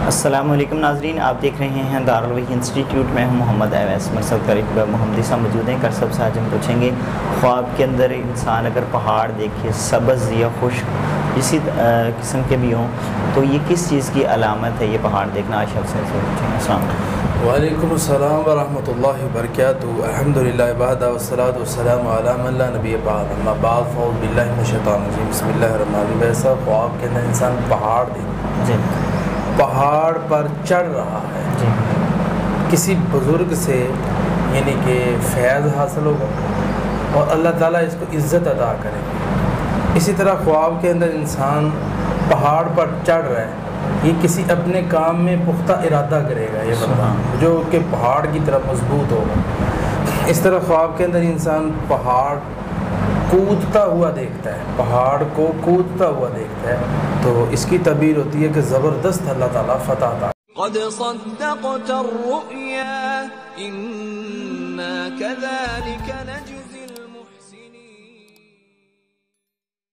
السلام علیکم ناظرین، آپ دیکھ رہے ہیں دارالوحی انسٹیٹیوٹ میں ہوں محمد اویس مرسد کا اقبال محمدی صاحب موجود ہیں۔ کرسب سے آج ہم پوچھیں گے، خواب کے اندر انسان اگر پہاڑ دیکھے سبز یا خشک اسی قسم کے بھی ہوں تو یہ کس چیز کی علامت ہے؟ یہ پہاڑ دیکھنا آج سے پوچھیں گے۔ السلام علیکم۔ وعلیکم السلام ورحمۃ اللہ وبرکاتہ۔ الحمدللہ وحدہ والصلاۃ والسلام علی من لا نبی بعد، اما بعد فاعوذ باللہ من الشیطان الرجیم، بسم اللہ الرحمن الرحیم۔ ایسا خواب کے اندر انسان پہاڑ دیکھتا جی پہاڑ پر چڑھ رہا ہے، جی کسی بزرگ سے یعنی کہ فیض حاصل ہوگا اور اللہ تعالیٰ اس کو عزت عطا کرے گا۔ اسی طرح خواب کے اندر انسان پہاڑ پر چڑھ رہا ہے، یہ کسی اپنے کام میں پختہ ارادہ کرے گا، یہ بندہ جو کہ پہاڑ کی طرح مضبوط ہوگا۔ اس طرح خواب کے اندر انسان پہاڑ کودتا ہوا دیکھتا ہے، پہاڑ کو کودتا ہوا دیکھتا ہے، تو اس کی تعبیر ہوتی ہے کہ زبردست اللہ تعالیٰ فتح عطا۔ قد صدقت الرؤيا إنا كذلك